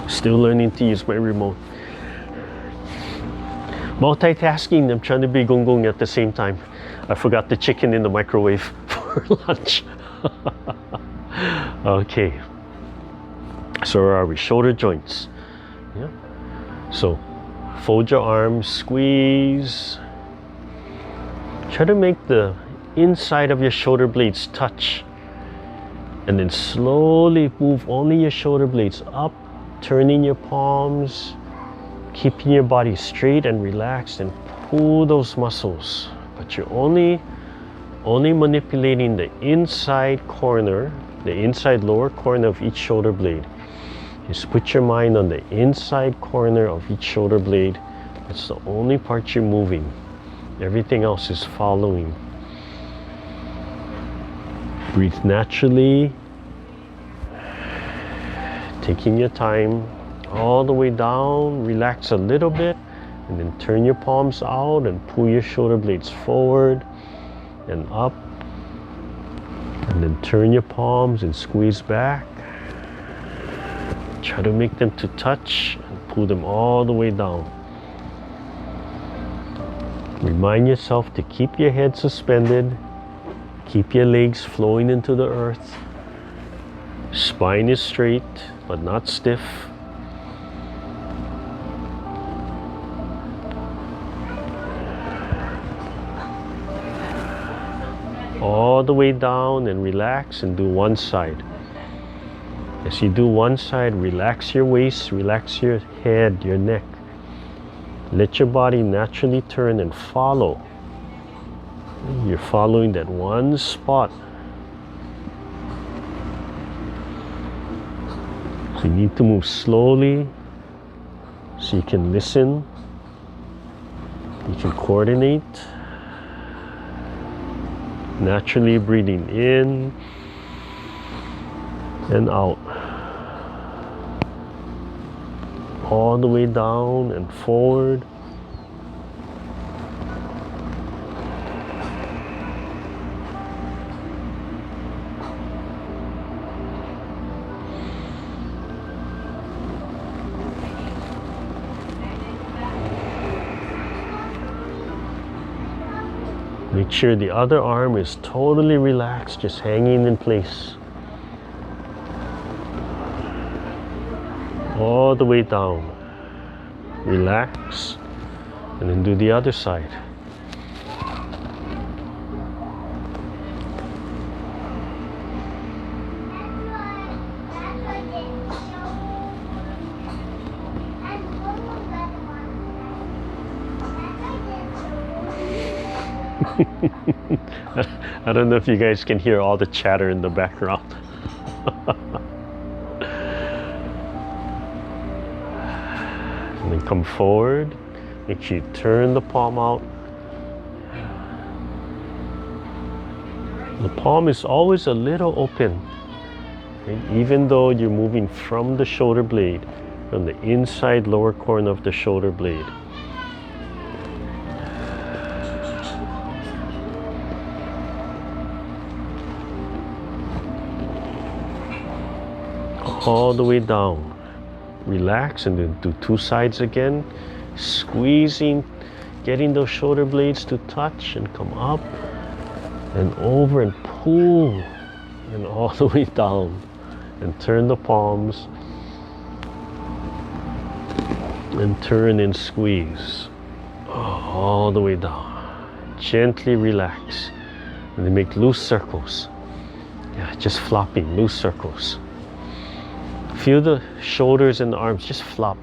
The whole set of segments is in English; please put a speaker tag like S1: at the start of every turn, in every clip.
S1: Still learning to use my remote. Multitasking, I'm trying to be gong at the same time. I forgot the chicken in the microwave for lunch. Okay. So where are we? Shoulder joints. Yeah. So fold your arms, squeeze. Try to make the inside of your shoulder blades touch. And then slowly move only your shoulder blades up, turning your palms, keeping your body straight and relaxed, and pull those muscles. But you're only manipulating the inside corner, the inside lower corner of each shoulder blade. Just put your mind on the inside corner of each shoulder blade. That's the only part you're moving. Everything else is following. Breathe naturally, taking your time all the way down. Relax a little bit, and then turn your palms out and pull your shoulder blades forward and up, and then turn your palms and squeeze back. Try to make them to touch and pull them all the way down. Remind yourself to keep your head suspended. Keep your legs flowing into the earth. Spine is straight, but not stiff. All the way down and relax and do one side. As you do one side, relax your waist, relax your head, your neck. Let your body naturally turn and follow. You're following that one spot. So you need to move slowly so you can listen, you can coordinate. Naturally breathing in and out. All the way down and forward. Make sure the other arm is totally relaxed, just hanging in place. All the way down. Relax, and then do the other side. I don't know if you guys can hear all the chatter in the background. And then come forward. Make sure you turn the palm out. The palm is always a little open, right? Even though you're moving from the shoulder blade, from the inside lower corner of the shoulder blade. All the way down. Relax and then do two sides again. Squeezing, getting those shoulder blades to touch and come up and over and pull and all the way down. And turn the palms and turn and squeeze all the way down. Gently relax and then make loose circles. Yeah, just flopping, loose circles. Feel the shoulders and the arms just flop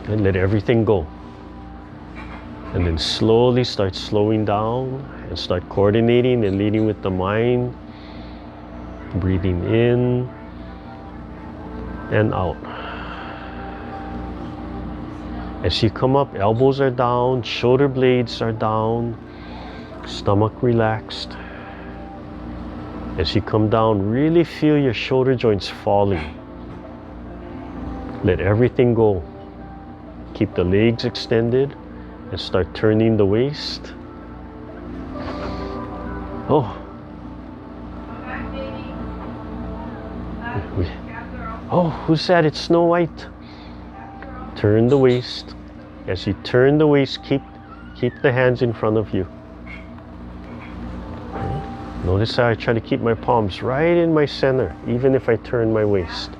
S1: and let everything go. And then slowly start slowing down and start coordinating and leading with the mind. Breathing in and out. As you come up, elbows are down, shoulder blades are down, stomach relaxed. As you come down, really feel your shoulder joints falling. Let everything go. Keep the legs extended and start turning the waist. Oh. Oh, who's that? It's Snow White. Turn the waist. As you turn the waist, keep the hands in front of you. Okay. Notice how I try to keep my palms right in my center, even if I turn my waist.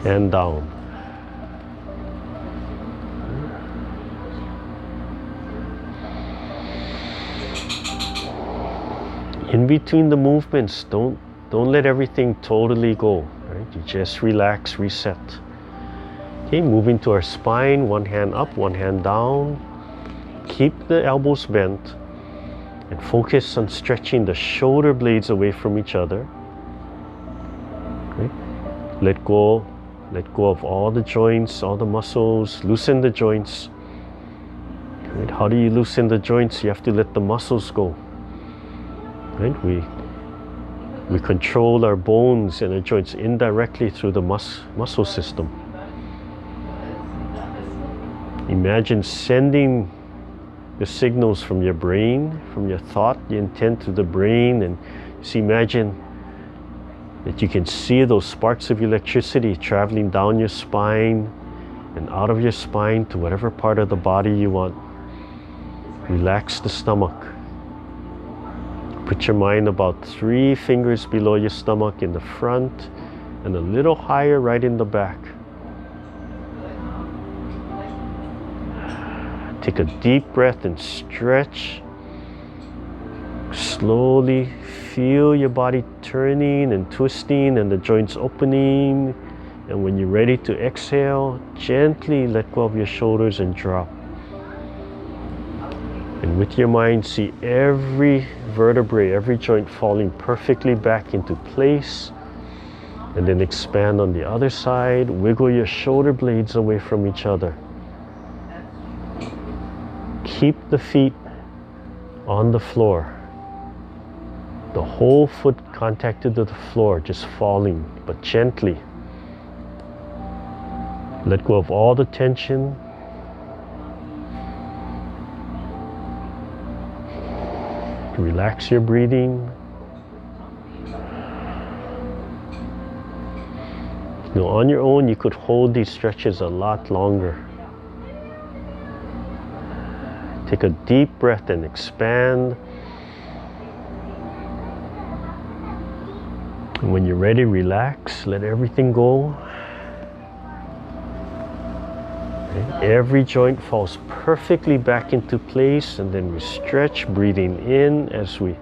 S1: And down. In between the movements, don't let everything totally go. Right? You just relax, reset. Okay, moving to our spine, one hand up, one hand down. Keep the elbows bent and focus on stretching the shoulder blades away from each other. Okay. Let go of all the joints, all the muscles, loosen the joints. Right? How do you loosen the joints? You have to let the muscles go. Right? We control our bones and our joints indirectly through the muscle system. Imagine sending the signals from your brain, from your thought, your intent to the brain, and just imagine that you can see those sparks of electricity traveling down your spine and out of your spine to whatever part of the body you want. Relax the stomach. Put your mind about 3 fingers below your stomach in the front and a little higher right in the back. Take a deep breath and stretch. Slowly feel your body turning and twisting and the joints opening. And when you're ready to exhale, gently let go of your shoulders and drop. And with your mind, see every vertebrae, every joint falling perfectly back into place. And then expand on the other side. Wiggle your shoulder blades away from each other. Keep the feet on the floor. The whole foot contacted to the floor, just falling, but gently. Let go of all the tension. Relax your breathing. Now, on your own, you could hold these stretches a lot longer. Take a deep breath and expand. And when you're ready, relax, let everything go. Okay. Every joint falls perfectly back into place, and then we stretch, breathing in as we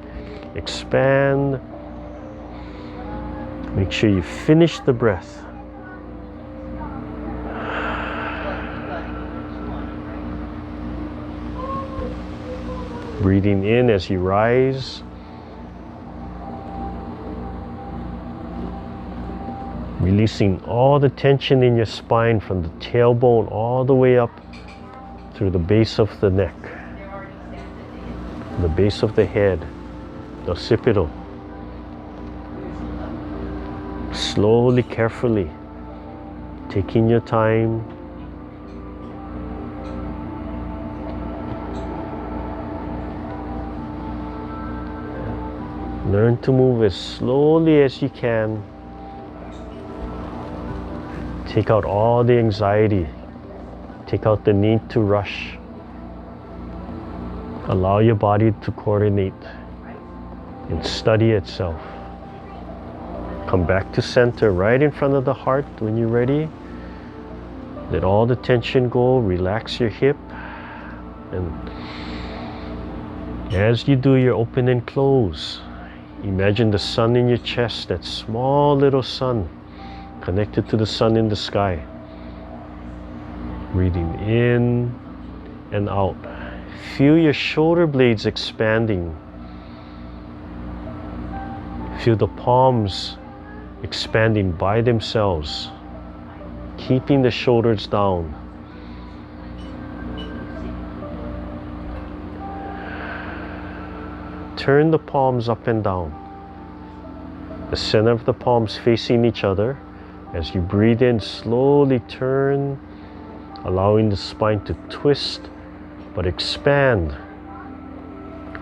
S1: expand. Make sure you finish the breath. Breathing in as you rise. Releasing all the tension in your spine from the tailbone all the way up through the base of the neck, the base of the head, the occipital. Slowly, carefully, taking your time. Learn to move as slowly as you can. Take out all the anxiety. Take out the need to rush. Allow your body to coordinate and study itself. Come back to center right in front of the heart when you're ready. Let all the tension go. Relax your hip. And as you do your open and close, imagine the sun in your chest, that small little sun connected to the sun in the sky. Breathing in and out. Feel your shoulder blades expanding. Feel the palms expanding by themselves, keeping the shoulders down. Turn the palms up and down. The center of the palms facing each other. As you breathe in, slowly turn, allowing the spine to twist but expand.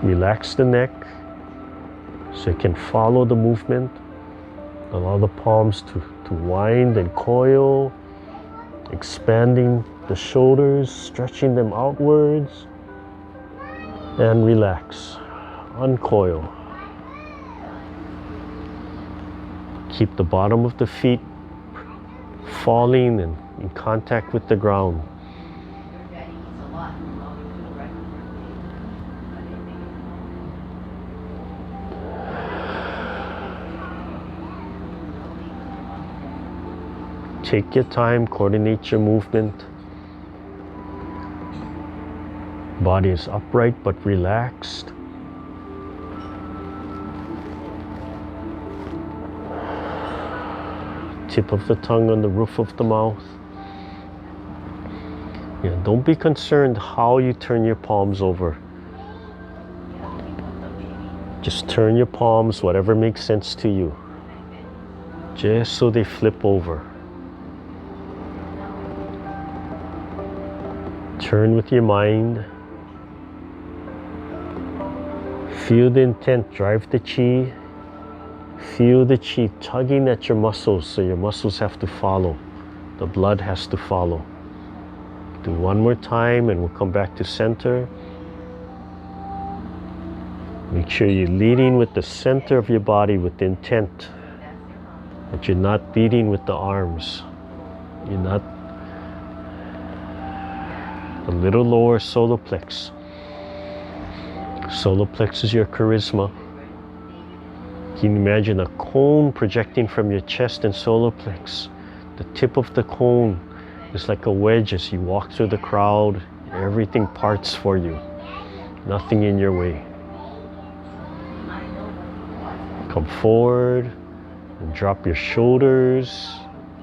S1: Relax the neck. So you can follow the movement. Allow the palms to wind and coil, expanding the shoulders, stretching them outwards, and relax. Uncoil. Keep the bottom of the feet falling and in contact with the ground. Take your time, coordinate your movement. Body is upright but relaxed. Tip of the tongue on the roof of the mouth. Yeah, don't be concerned how you turn your palms over. Just turn your palms, whatever makes sense to you. Just so they flip over. Turn with your mind. Feel the intent, drive the chi. Feel the chi tugging at your muscles, so your muscles have to follow. The blood has to follow. Do one more time and we'll come back to center. Make sure you're leading with the center of your body with the intent. That you're not leading with the arms. You're not a little lower solar plex. Solar plex is your charisma. You can imagine a cone projecting from your chest and solar plex. The tip of the cone is like a wedge as you walk through the crowd. Everything parts for you. Nothing in your way. Come forward and drop your shoulders,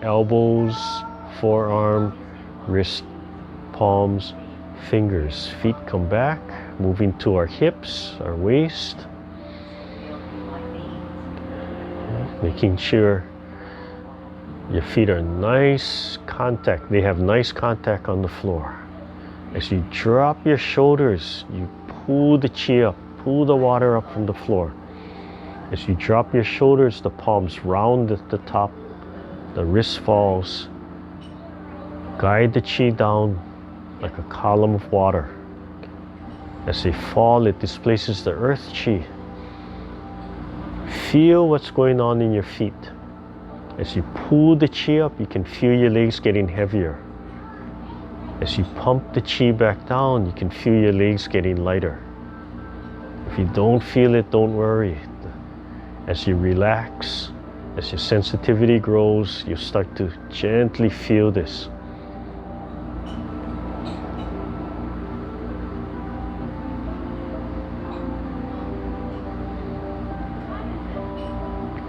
S1: elbows, forearm, wrist, palms, fingers. Feet come back, moving to our hips, our waist. Making sure your feet are nice contact. They have nice contact on the floor. As you drop your shoulders, you pull the chi up, pull the water up from the floor. As you drop your shoulders, the palms round at the top, the wrist falls. Guide the chi down like a column of water. As they fall, it displaces the earth chi. Feel what's going on in your feet. As you pull the chi up, you can feel your legs getting heavier. As you pump the chi back down, you can feel your legs getting lighter. If you don't feel it, don't worry. As you relax, as your sensitivity grows, you start to gently feel this.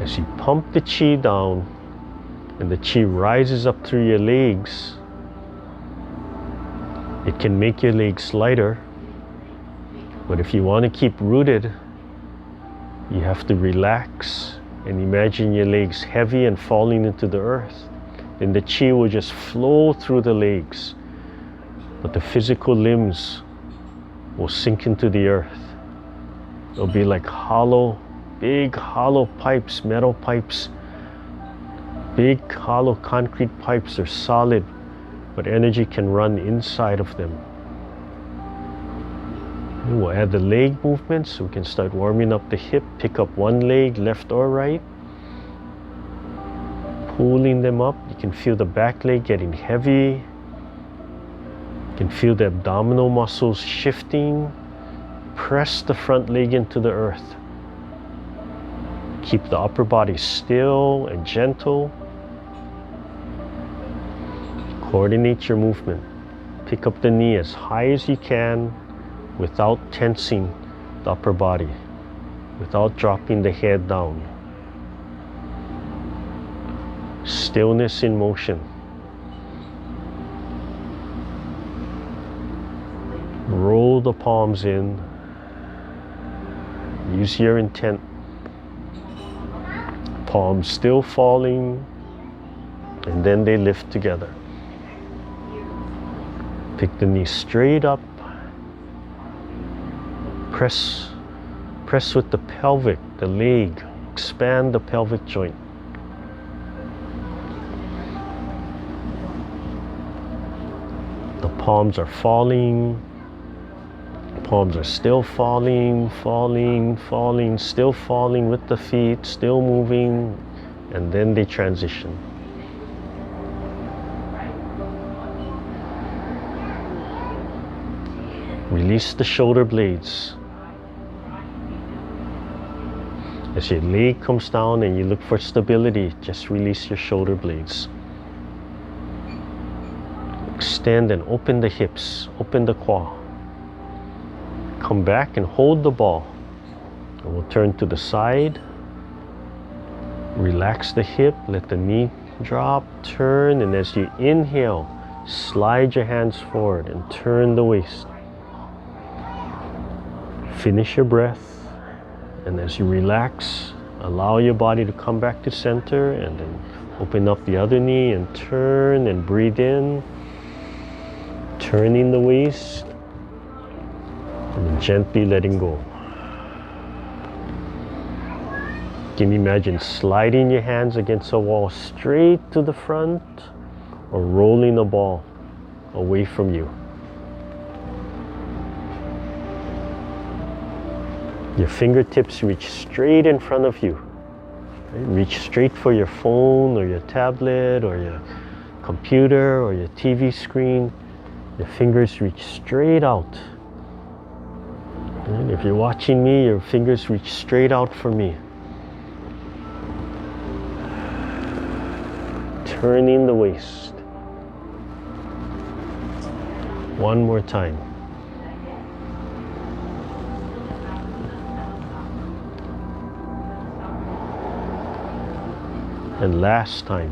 S1: As you pump the chi down and the chi rises up through your legs, it can make your legs lighter. But if you want to keep rooted, you have to relax and imagine your legs heavy and falling into the earth. Then the chi will just flow through the legs, but the physical limbs will sink into the earth. It'll be like hollow, big hollow pipes, metal pipes. Big hollow concrete pipes are solid, but energy can run inside of them. And we'll add the leg movements so we can start warming up the hip. Pick up one leg, left or right. Pulling them up. You can feel the back leg getting heavy. You can feel the abdominal muscles shifting. Press the front leg into the earth. Keep the upper body still and gentle. Coordinate your movement. Pick up the knee as high as you can without tensing the upper body, without dropping the head down. Stillness in motion. Roll the palms in. Use your intent. Palms still falling, and then they lift together. Pick the knee straight up. Press with the pelvic, the leg. Expand the pelvic joint. The palms are falling. Palms are still falling, falling, falling, still falling with the feet, still moving, and then they transition. Release the shoulder blades. As your leg comes down and you look for stability, just release your shoulder blades. Extend and open the hips, open the quad. Come back and hold the ball. And we'll turn to the side. Relax the hip, let the knee drop, turn, and as you inhale, slide your hands forward and turn the waist. Finish your breath. And as you relax, allow your body to come back to center and then open up the other knee and turn and breathe in. Turning the waist and then gently letting go. Can you imagine sliding your hands against a wall straight to the front or rolling a ball away from you? Your fingertips reach straight in front of you. Right? Reach straight for your phone or your tablet or your computer or your TV screen. Your fingers reach straight out. And if you're watching me, your fingers reach straight out for me. Turning the waist. One more time. And last time.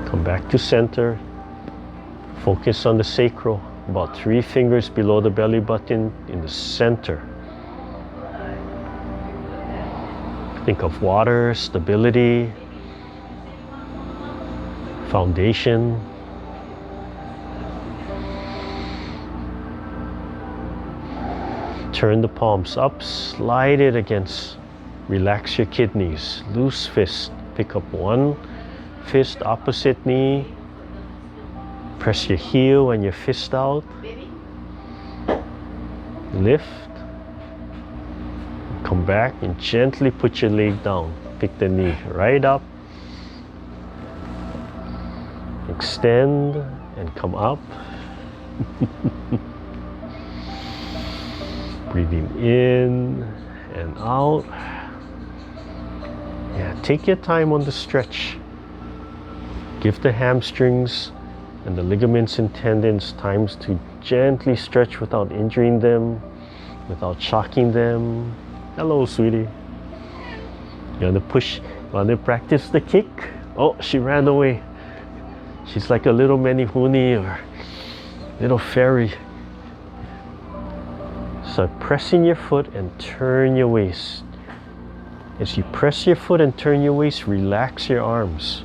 S1: Come back to center. Focus on the sacral, about 3 fingers below the belly button in the center. Think of water, stability, foundation. Turn the palms up, slide it against, relax your kidneys, loose fist, pick up one fist, opposite knee, press your heel and your fist out, lift, come back and gently put your leg down, pick the knee right up, extend and come up. Breathing in and out. Yeah, take your time on the stretch. Give the hamstrings and the ligaments and tendons times to gently stretch without injuring them, without shocking them. Hello, sweetie. You want to push? You want to practice the kick? Oh, she ran away. She's like a little menehune or little fairy. So pressing your foot and turn your waist. As you press your foot and turn your waist, relax your arms.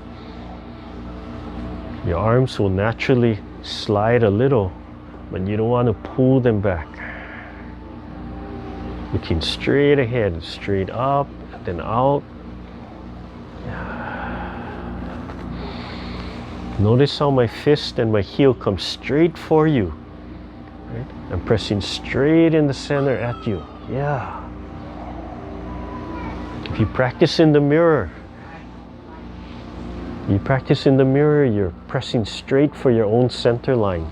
S1: Your arms will naturally slide a little, but you don't want to pull them back. Looking straight ahead, straight up, then out. Notice how my fist and my heel come straight for you. Right? I'm pressing straight in the center at you. Yeah. If you practice in the mirror, you're pressing straight for your own center line.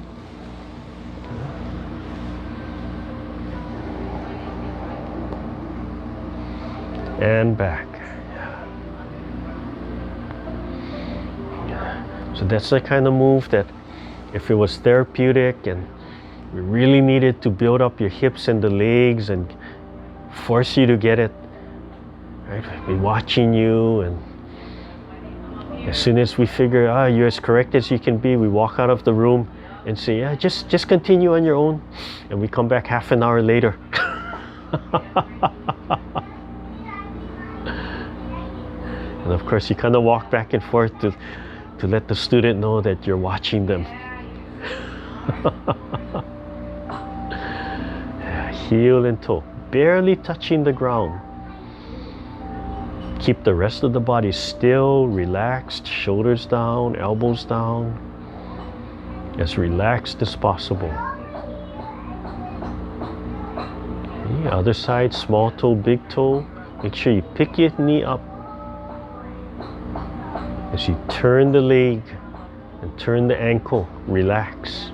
S1: And back. So that's the kind of move that if it was therapeutic and we really needed to build up your hips and the legs and force you to get it, right? We're watching you, and as soon as we figure, you're as correct as you can be, we walk out of the room and say, yeah, just continue on your own. And we come back half an hour later. And of course, you kind of walk back and forth to let the student know that you're watching them. Heel and toe, barely touching the ground. Keep the rest of the body still, relaxed, shoulders down, elbows down, as relaxed as possible. Okay, other side, small toe, big toe. Make sure you pick your knee up as you turn the leg and turn the ankle. Relax.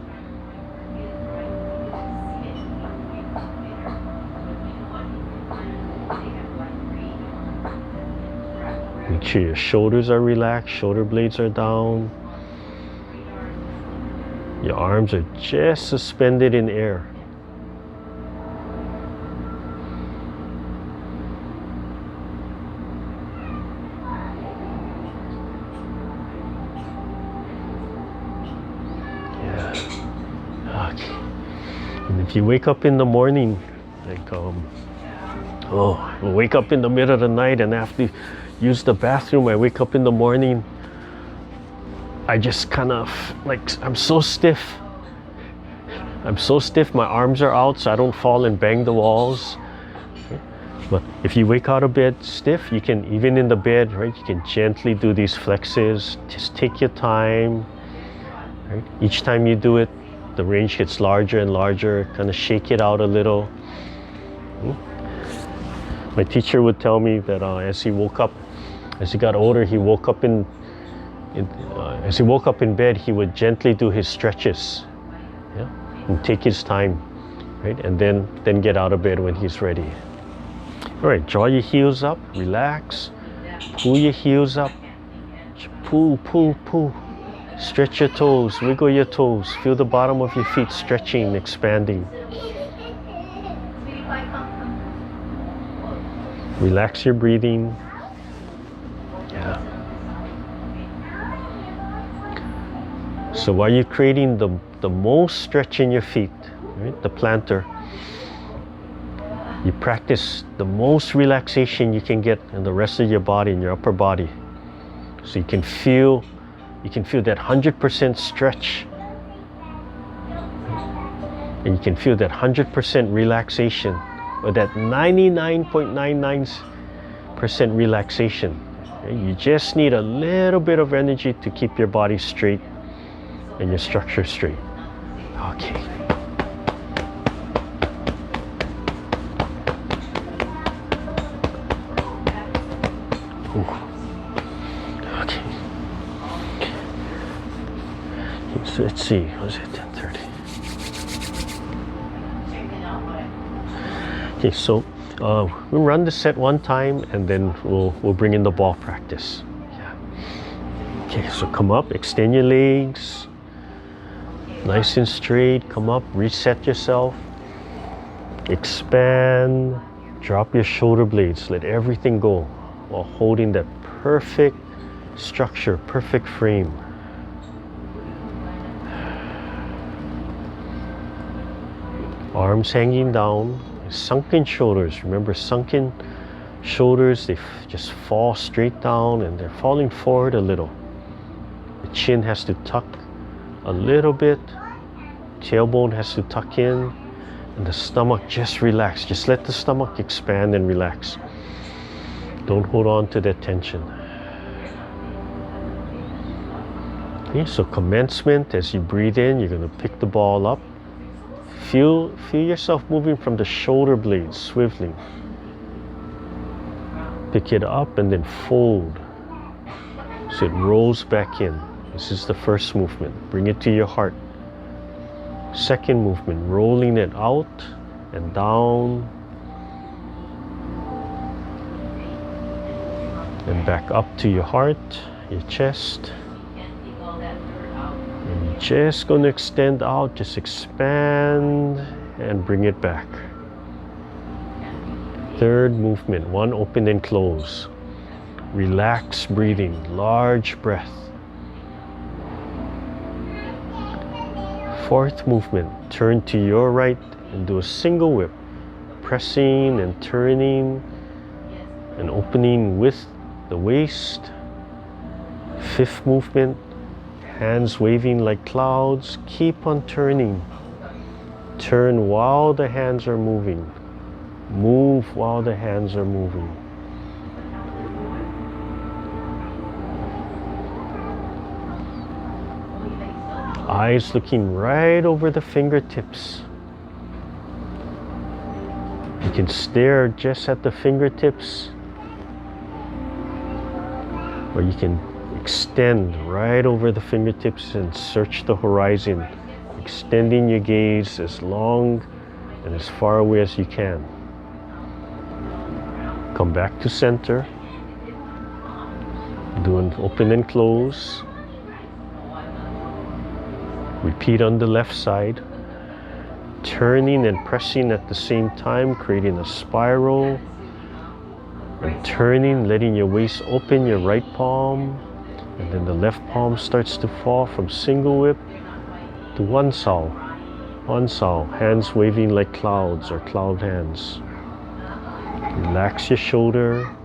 S1: Make sure your shoulders are relaxed, shoulder blades are down. Your arms are just suspended in air. Yeah. Okay. And if you wake up in the morning, like wake up in the middle of the night and have to use the bathroom, I wake up in the morning, I just kind of like, I'm so stiff, my arms are out so I don't fall and bang the walls. Okay. But if you wake out of bed stiff, you can, even in the bed, right, you can gently do these flexes. Just take your time, right? Each time you do it, the range gets larger and larger. Kind of shake it out a little. My teacher would tell me that as he got older, he woke up as he woke up in bed, he would gently do his stretches, yeah, and take his time, right, and then get out of bed when he's ready. All right, draw your heels up, relax, pull your heels up, pull, stretch your toes, wiggle your toes, feel the bottom of your feet stretching, expanding. Relax your breathing. Yeah. So while you're creating the most stretch in your feet, right, the plantar, you practice the most relaxation you can get in the rest of your body, in your upper body. So you can feel that 100% stretch. And you can feel that 100% relaxation, or that 99.99% relaxation. You just need a little bit of energy to keep your body straight and your structure straight. Okay. Ooh. Okay. So let's see, was it 10:30? Okay, so we'll run the set one time and then we'll bring in the ball practice. Yeah. Okay, so come up, extend your legs, nice and straight. Come up, reset yourself, expand, drop your shoulder blades, let everything go while holding that perfect structure, perfect frame. Arms hanging down. Sunken shoulders. Remember, sunken shoulders, they just fall straight down and they're falling forward a little. The chin has to tuck a little bit, tailbone has to tuck in, and the stomach just relax. Just let the stomach expand and relax. Don't hold on to that tension. Okay, so commencement, as you breathe in, you're going to pick the ball up. Feel yourself moving from the shoulder blades, swiveling. Pick it up and then fold so it rolls back in. This is the first movement. Bring it to your heart. Second movement, rolling it out and down and back up to your heart, your chest. And you're just going to extend out, just expand and bring it back. Third movement, one open and close. Relax breathing, large breath. Fourth movement, turn to your right and do a single whip, pressing and turning and opening with the waist. Fifth movement, Hands waving like clouds. Keep on turning. Turn while the hands are moving. Move while the hands are moving. Eyes looking right over the fingertips. You can stare just at the fingertips, or you can extend right over the fingertips and search the horizon, extending your gaze as long and as far away as you can. Come back to center. Do an open and close. Repeat on the left side. Turning and pressing at the same time, creating a spiral. And turning, letting your waist open, your right palm. And then the left palm starts to fall from single whip to one sao. One sao. Hands waving like clouds or cloud hands. Relax your shoulder.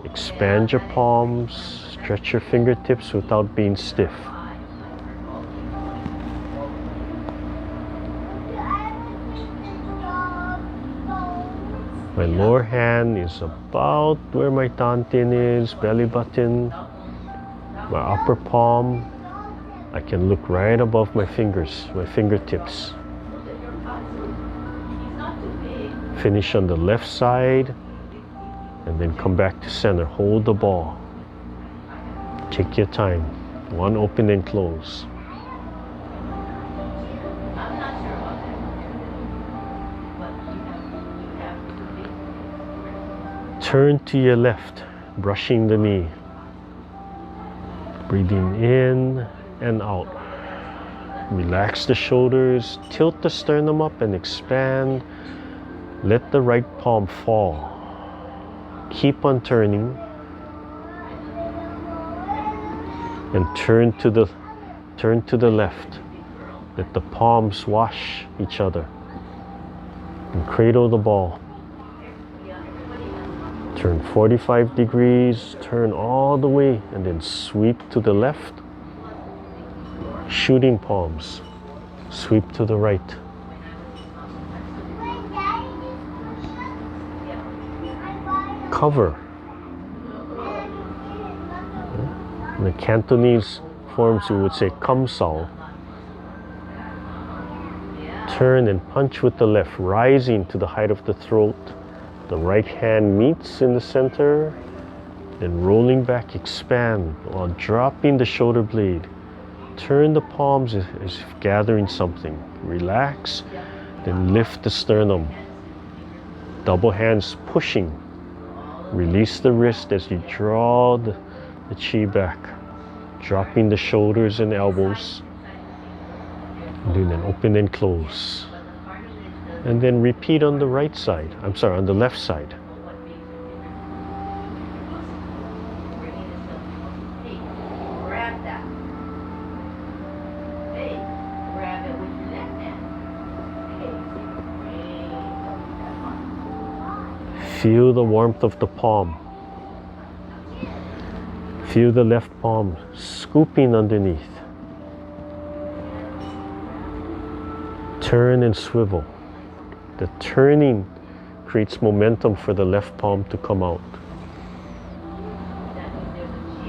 S1: Expand your palms. Stretch your fingertips without being stiff. My lower hand is about where my dantian is, belly button. My upper palm, I can look right above my fingers, my fingertips. Finish on the left side, and then come back to center. Hold the ball. Take your time. One open and close. Turn to your left, brushing the knee. Breathing in and out. Relax the shoulders, tilt the sternum up and expand. Let the right palm fall. Keep on turning. And turn to the left. Let the palms wash each other. And cradle the ball. Turn 45 degrees, turn all the way, and then sweep to the left. Shooting palms. Sweep to the right. Cover. In the Cantonese forms, we would say kam sao. Turn and punch with the left, rising to the height of the throat. The right hand meets in the center, then rolling back, expand while dropping the shoulder blade. Turn the palms as if gathering something. Relax, then lift the sternum. Double hands pushing. Release the wrist as you draw the chi back, dropping the shoulders and elbows. Doing an open and close. And then repeat on the right side. On the left side. Feel the warmth of the palm. Feel the left palm scooping underneath. Turn and swivel. The turning creates momentum for the left palm to come out.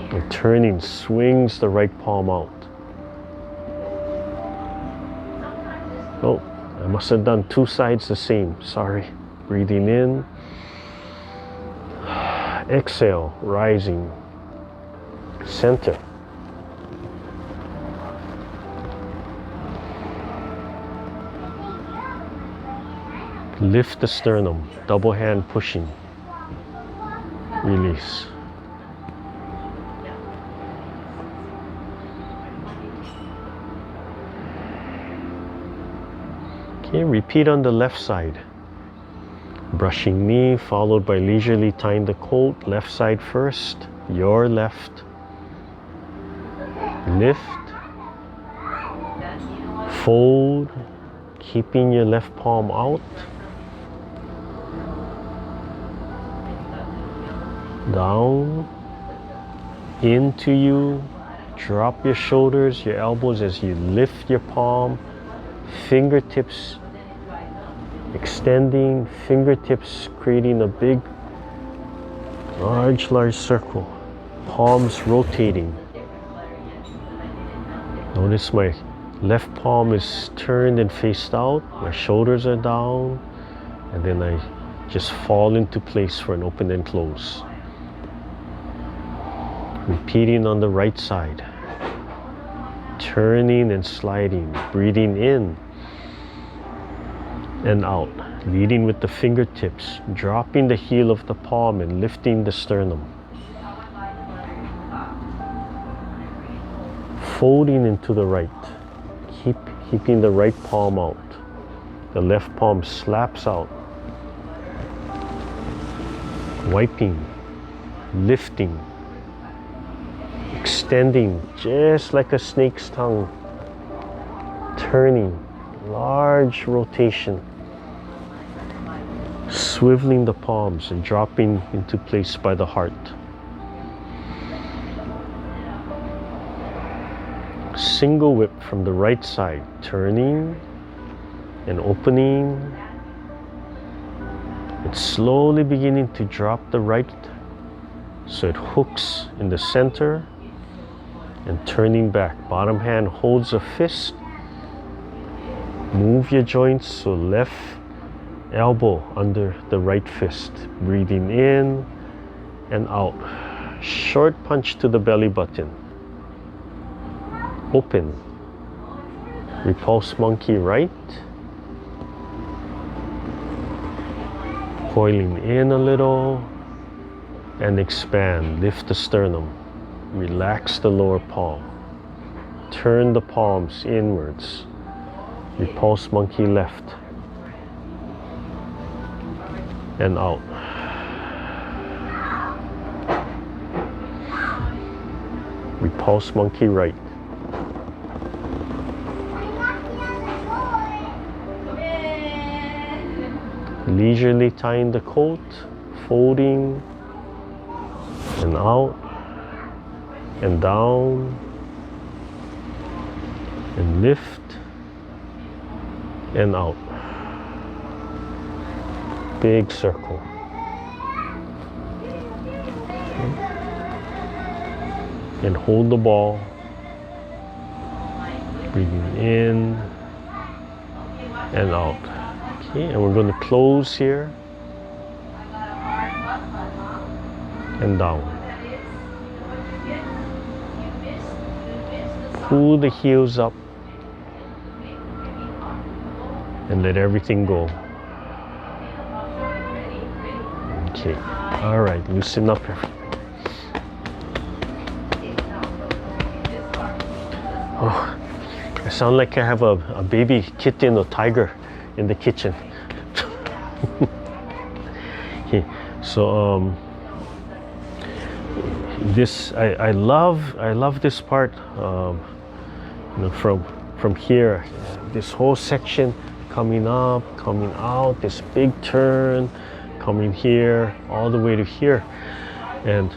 S1: The turning swings the right palm out. Oh, I must have done two sides the same. Sorry. Breathing in. Exhale, rising. Center. Lift the sternum, double hand pushing. Release. Okay, repeat on the left side. Brushing knee, followed by leisurely tying the coat. Left side first, your left. Lift. Fold, keeping your left palm out. Down, into you, Drop your shoulders, your elbows as you lift your palm. Fingertips extending, fingertips creating a big, large circle. Palms rotating. Notice my left palm is turned and faced out. My shoulders are down. And then I just fall into place for an open and close. Repeating on the right side. Turning and sliding. Breathing in and out. Leading with the fingertips. Dropping the heel of the palm and lifting the sternum. Folding into the right. Keeping the right palm out. The left palm slaps out. Wiping. Lifting. Extending just like a snake's tongue. Turning. Large rotation. Swiveling the palms and dropping into place by the heart. Single whip from the right side, turning and opening. It's slowly beginning to drop the right so it hooks in the center and turning back. Bottom hand holds a fist. Move your joints so left elbow under the right fist. Breathing in and out. Short punch to the belly button. Open. Repulse monkey right. Coiling in a little and expand. Lift the sternum. Relax the lower palm. Turn the palms inwards. Repulse monkey left and out. Repulse monkey right. Leisurely tying the coat, folding and out and down and lift and out. Big circle. And hold the ball. Breathing in and out. Okay, and we're going to close here and down. Pull the heels up and let everything go. Okay, all right, loosen up everything. Oh, I sound like I have a baby kitten or tiger in the kitchen. Okay, so this I love this part. You know, from here, this whole section coming up, coming out, this big turn, coming here all the way to here, and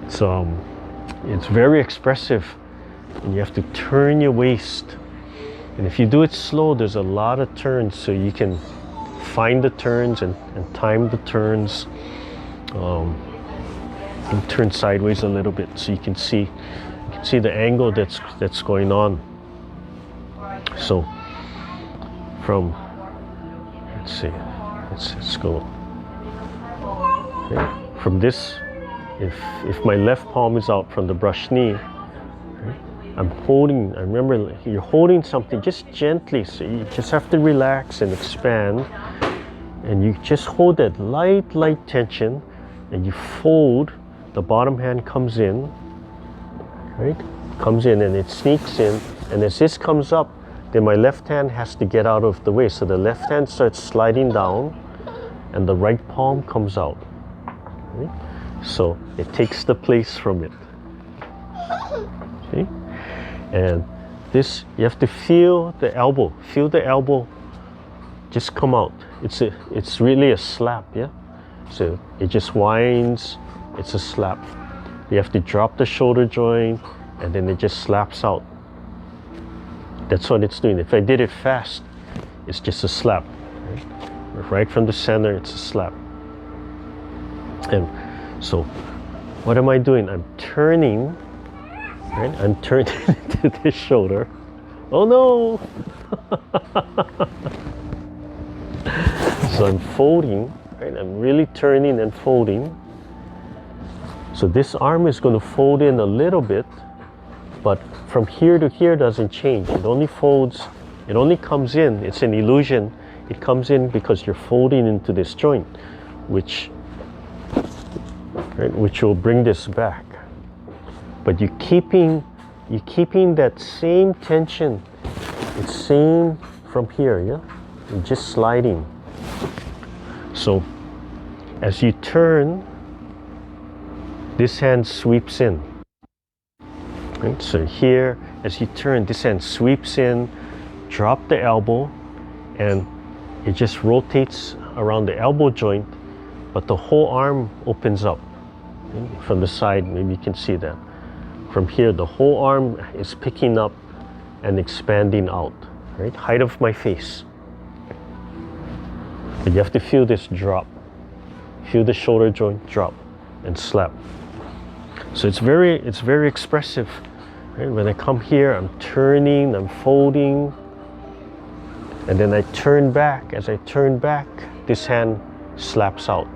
S1: it's very expressive. And you have to turn your waist. And if you do it slow, there's a lot of turns, so you can find the turns and time the turns. And turn sideways a little bit so you can see the angle that's going on. So from let's go. Okay. From this, if my left palm is out from the brush knee, I'm holding, I remember you're holding something just gently, so you just have to relax and expand, and you just hold that light tension, and you fold, the bottom hand comes in, right? Comes in and it sneaks in, and as this comes up, then my left hand has to get out of the way, so the left hand starts sliding down, and the right palm comes out, right? So it takes the place from it. Okay? And this, you have to feel the elbow just come out. It's really a slap, yeah? So it just winds, it's a slap. You have to drop the shoulder joint and then it just slaps out. That's what it's doing. If I did it fast, it's just a slap. Right from the center, it's a slap. And so what am I doing? I'm turning, right? I'm turning to this shoulder. Oh no! So I'm folding, right? I'm really turning and folding. So this arm is going to fold in a little bit, but from here to here doesn't change. It only folds, it only comes in. It's an illusion. It comes in because you're folding into this joint, which will bring this back. But you're keeping that same tension. It's same from here, yeah? You're just sliding. So as you turn, this hand sweeps in. Right? So here, as you turn, this hand sweeps in, drop the elbow, and it just rotates around the elbow joint, but the whole arm opens up. From the side, maybe you can see that. From here, the whole arm is picking up and expanding out, right? Height of my face. But you have to feel this drop. Feel the shoulder joint drop and slap. So it's very expressive. Right? When I come here, I'm turning, I'm folding, and then I turn back. As I turn back, this hand slaps out.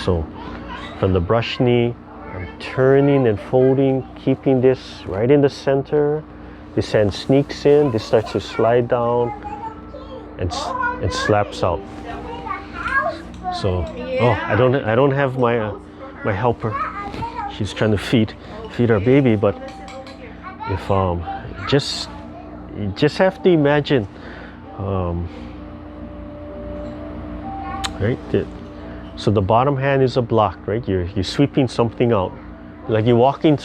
S1: So from the brush knee, I'm turning and folding, keeping this right in the center. This hand sneaks in, this starts to slide down and slaps out. So, oh, I don't have my my helper. She's trying to feed our baby, but if you just have to imagine, right? So the bottom hand is a block, right? You're sweeping something out, like you're walking,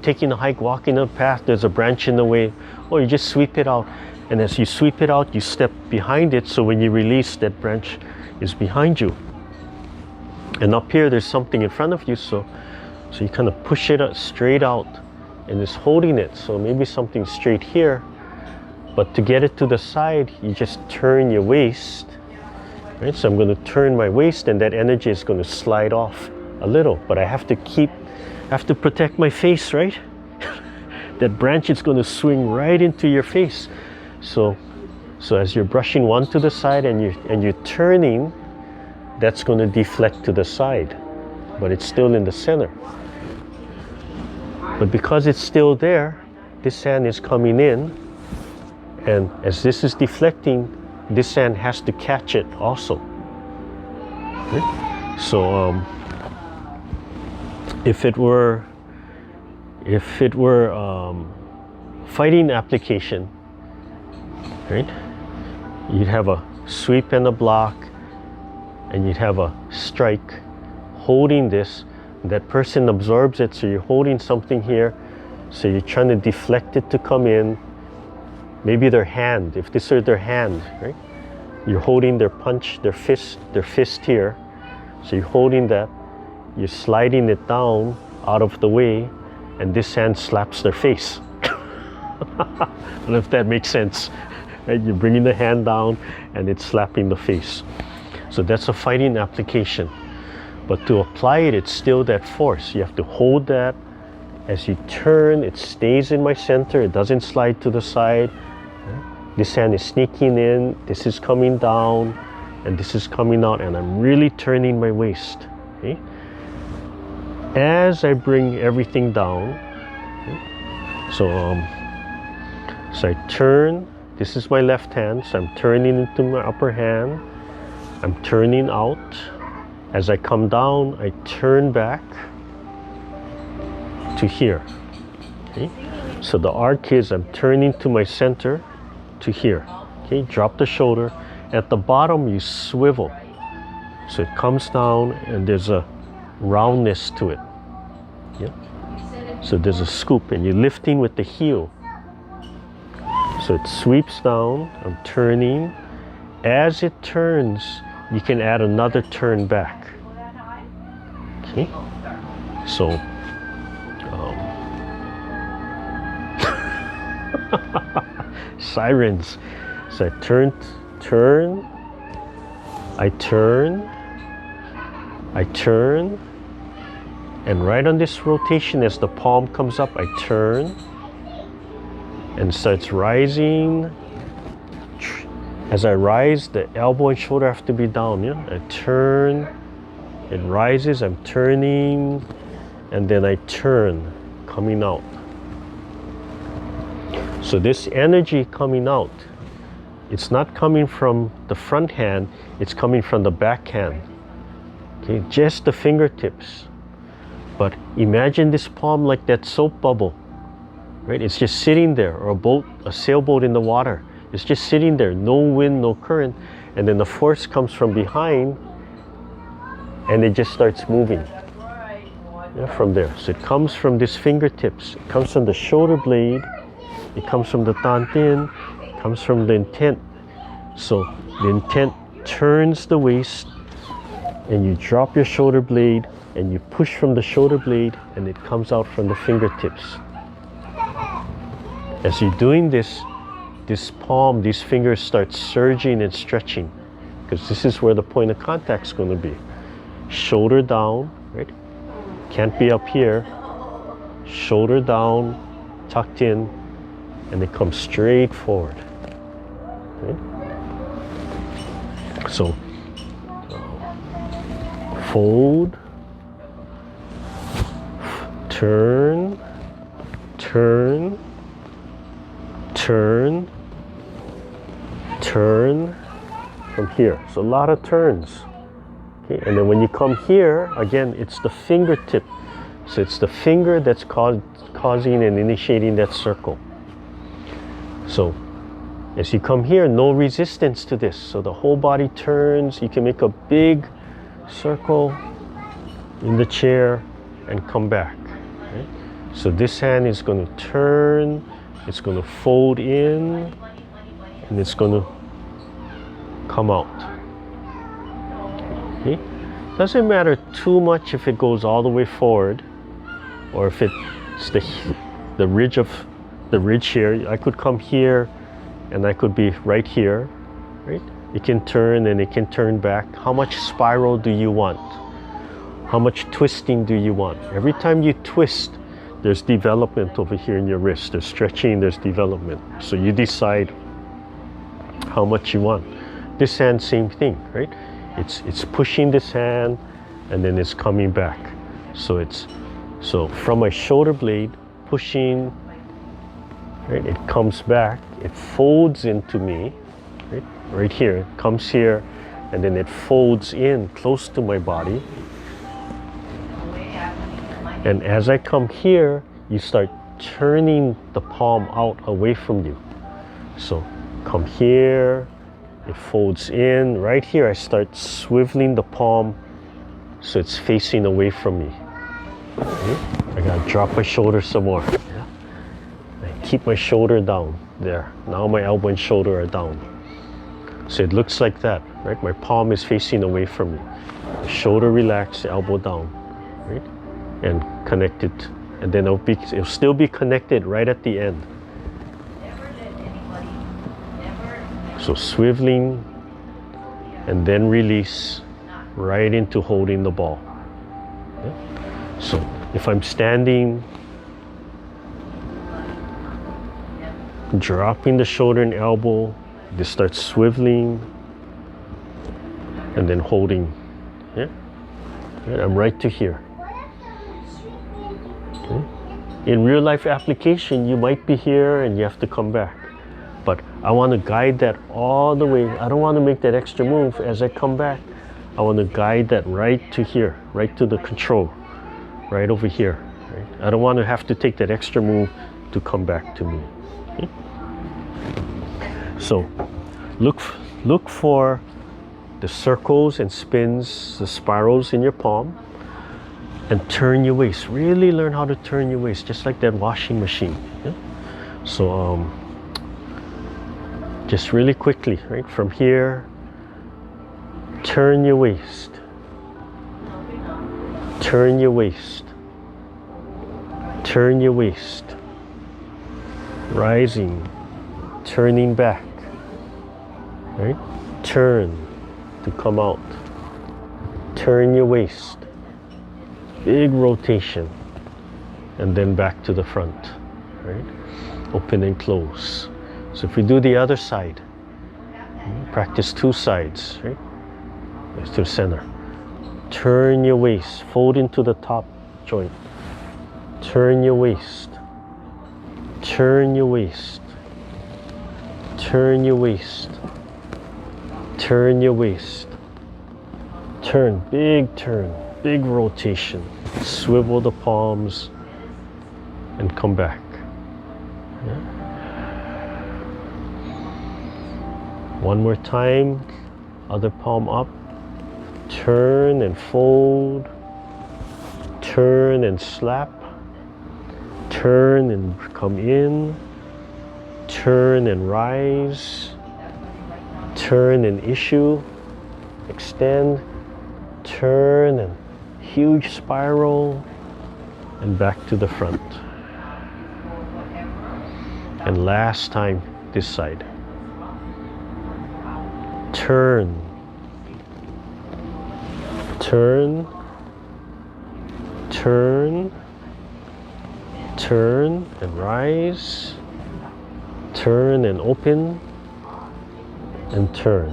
S1: taking a hike, walking a path. There's a branch in the way. Oh, you just sweep it out, and as you sweep it out, you step behind it. So when you release, that branch is behind you. And up here, there's something in front of you. So you kind of push it straight out, and it's holding it. So maybe something straight here, but to get it to the side, you just turn your waist. Right? So I'm going to turn my waist, and that energy is going to slide off a little, but I have to protect my face, right? That branch is going to swing right into your face. So as you're brushing one to the side and you're turning, that's going to deflect to the side, but it's still in the center. But because it's still there, this hand is coming in, and as this is deflecting, this hand has to catch it also. Okay? So if it were fighting application, right? You'd have a sweep and a block, and you'd have a strike holding this. That person absorbs it, so you're holding something here, so you're trying to deflect it to come in. Maybe their hand, if this is their hand, right? You're holding their punch, their fist here. So you're holding that, you're sliding it down out of the way, and this hand slaps their face. I don't know if that makes sense. Right? You're bringing the hand down and it's slapping the face. So that's a fighting application. But to apply it, it's still that force. You have to hold that. As you turn, it stays in my center. It doesn't slide to the side. This hand is sneaking in. This is coming down, and this is coming out, and I'm really turning my waist. Okay? As I bring everything down, okay? So I turn. This is my left hand, so I'm turning into my upper hand. I'm turning out. As I come down, I turn back to here. Okay? So the arc is I'm turning to my center to here. Okay, drop the shoulder. At the bottom, you swivel. So it comes down, and there's a roundness to it. Yeah. So there's a scoop, and you're lifting with the heel. So it sweeps down. I'm turning. As it turns, you can add another turn back. Okay. So sirens. So I turn, I turn, and right on this rotation as the palm comes up, I turn and starts rising. As I rise, the elbow and shoulder have to be down. Yeah? I turn, it rises, I'm turning, and then I turn, coming out. So this energy coming out, it's not coming from the front hand, it's coming from the back hand. Okay, just the fingertips. But imagine this palm like that soap bubble, right? It's just sitting there, or a boat, a sailboat in the water. It's just sitting there, no wind, no current, and then the force comes from behind and it just starts moving. Yeah, from there. So it comes from these fingertips, it comes from the shoulder blade, it comes from the Tantin, it comes from the intent. So the intent turns the waist and you drop your shoulder blade and you push from the shoulder blade and it comes out from the fingertips. As you're doing this, this palm, these fingers start surging and stretching, because this is where the point of contact is going to be. Shoulder down, right? Can't be up here. Shoulder down, tucked in, and it comes straight forward. Okay? So, fold, turn, turn, turn, turn from here. So a lot of turns. Okay, and then when you come here, again, it's the fingertip. So it's the finger that's causing and initiating that circle. So as you come here, no resistance to this. So the whole body turns. You can make a big circle in the chair and come back. Okay? So this hand is going to turn. It's going to fold in and it's going to come out. Okay? Doesn't matter too much if it goes all the way forward or if it's the ridge of the ridge here. I could come here and I could be right here, right? It can turn and it can turn back. How much spiral do you want? How much twisting do you want? Every time you twist, there's development over here in your wrist. There's stretching, there's development. So you decide how much you want. This hand, same thing, right? It's pushing this hand and then it's coming back. So from my shoulder blade, pushing, right? It comes back, it folds into me, right? Right here, it comes here, and then it folds in close to my body. And as I come here, you start turning the palm out away from you. So come here, it folds in. Right here, I start swiveling the palm so it's facing away from me. Okay? I gotta drop my shoulder some more. Yeah? I keep my shoulder down there. Now my elbow and shoulder are down. So it looks like that, right? My palm is facing away from me. Shoulder relaxed, elbow down, right? And connected, and then it'll still be connected right at the end. So swiveling and then release right into holding the ball. Yeah? So if I'm standing, dropping the shoulder and elbow, this starts swiveling and then holding. Yeah? Right, I'm right to here. In real life application, you might be here and you have to come back. But I want to guide that all the way. I don't want to make that extra move as I come back. I want to guide that right to here, right to the control, right over here. Right? I don't want to have to take that extra move to come back to me. Okay? So look for the circles and spins, the spirals in your palm. And turn your waist. Really learn how to turn your waist, just like that washing machine. Yeah? So just really quickly, right? From here, turn your waist. Turn your waist. Turn your waist. Rising. turning back, right? Turn to come out. Turn your waist. Big rotation. And then back to the front, right? Open and close. So if we do the other side, practice two sides, right? To the center. Turn your waist, fold into the top joint. Turn your waist. Turn your waist. Turn your waist. Turn your waist. Turn, big rotation. Swivel the palms and come back. Yeah. One more time, other palm up. Turn and fold. Turn and slap. Turn and come in. Turn and rise. Turn and issue. Extend. Turn and huge spiral. And back to the front. And last time, this side. Turn. Turn. Turn. Turn and rise. Turn and open. And turn.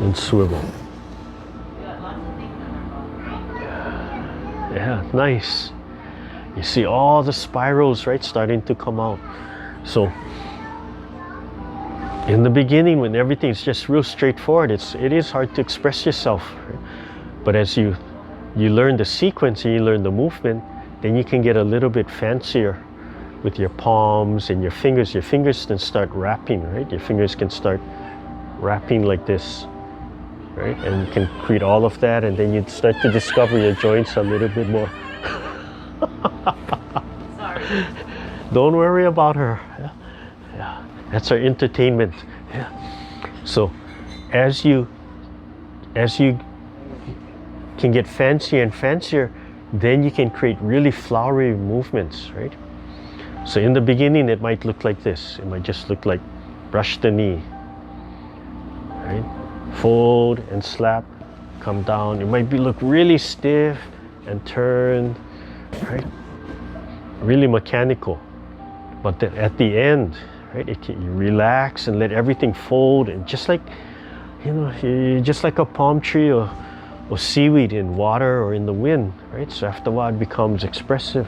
S1: And swivel. Yeah, nice. You see all the spirals, right, starting to come out. So in the beginning, when everything's just real straightforward, it is hard to express yourself. Right? But as you learn the sequence and you learn the movement, then you can get a little bit fancier with your palms and your fingers. Your fingers can start wrapping, right? Your fingers can start wrapping like this, right? And you can create all of that, and then you start to discover your joints a little bit more. Sorry. Don't worry about her. Yeah. Yeah. That's our entertainment. Yeah. So as you can get fancier and fancier, then you can create really flowery movements, right? So in the beginning, it might look like this. It might just look like brush the knee, right? Fold and slap, come down. It might look really stiff and turn, right? Really mechanical. But then at the end, right, you relax and let everything fold, and just like, just like a palm tree or seaweed in water or in the wind, right? So after a while, it becomes expressive.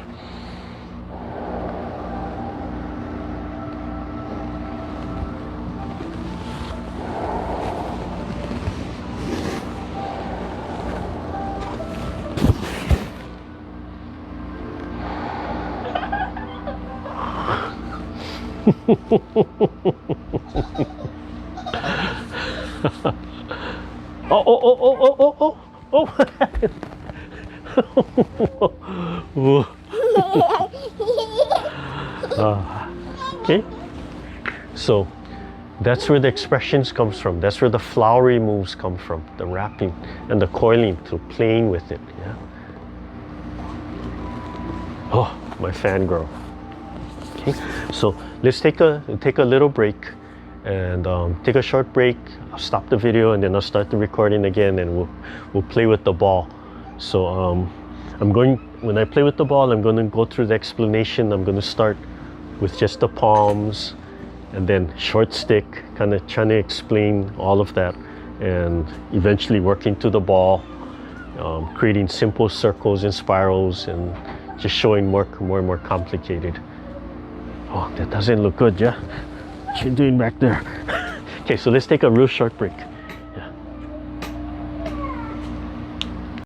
S1: Oh, what happened? Okay, so that's where the expressions comes from. That's where the flowery moves come from, the wrapping and the coiling, to playing with it. Yeah. Oh, my fangirl. Okay, so let's take a little break, and take a short break. I'll stop the video and then I'll start the recording again, and we'll play with the ball. So when I play with the ball, I'm going to go through the explanation. I'm going to start with just the palms, and then short stick, kind of trying to explain all of that, and eventually working to the ball, creating simple circles and spirals, and just showing more and more complicated. Oh, that doesn't look good, yeah? What you doing back there? Okay, so let's take a real short break.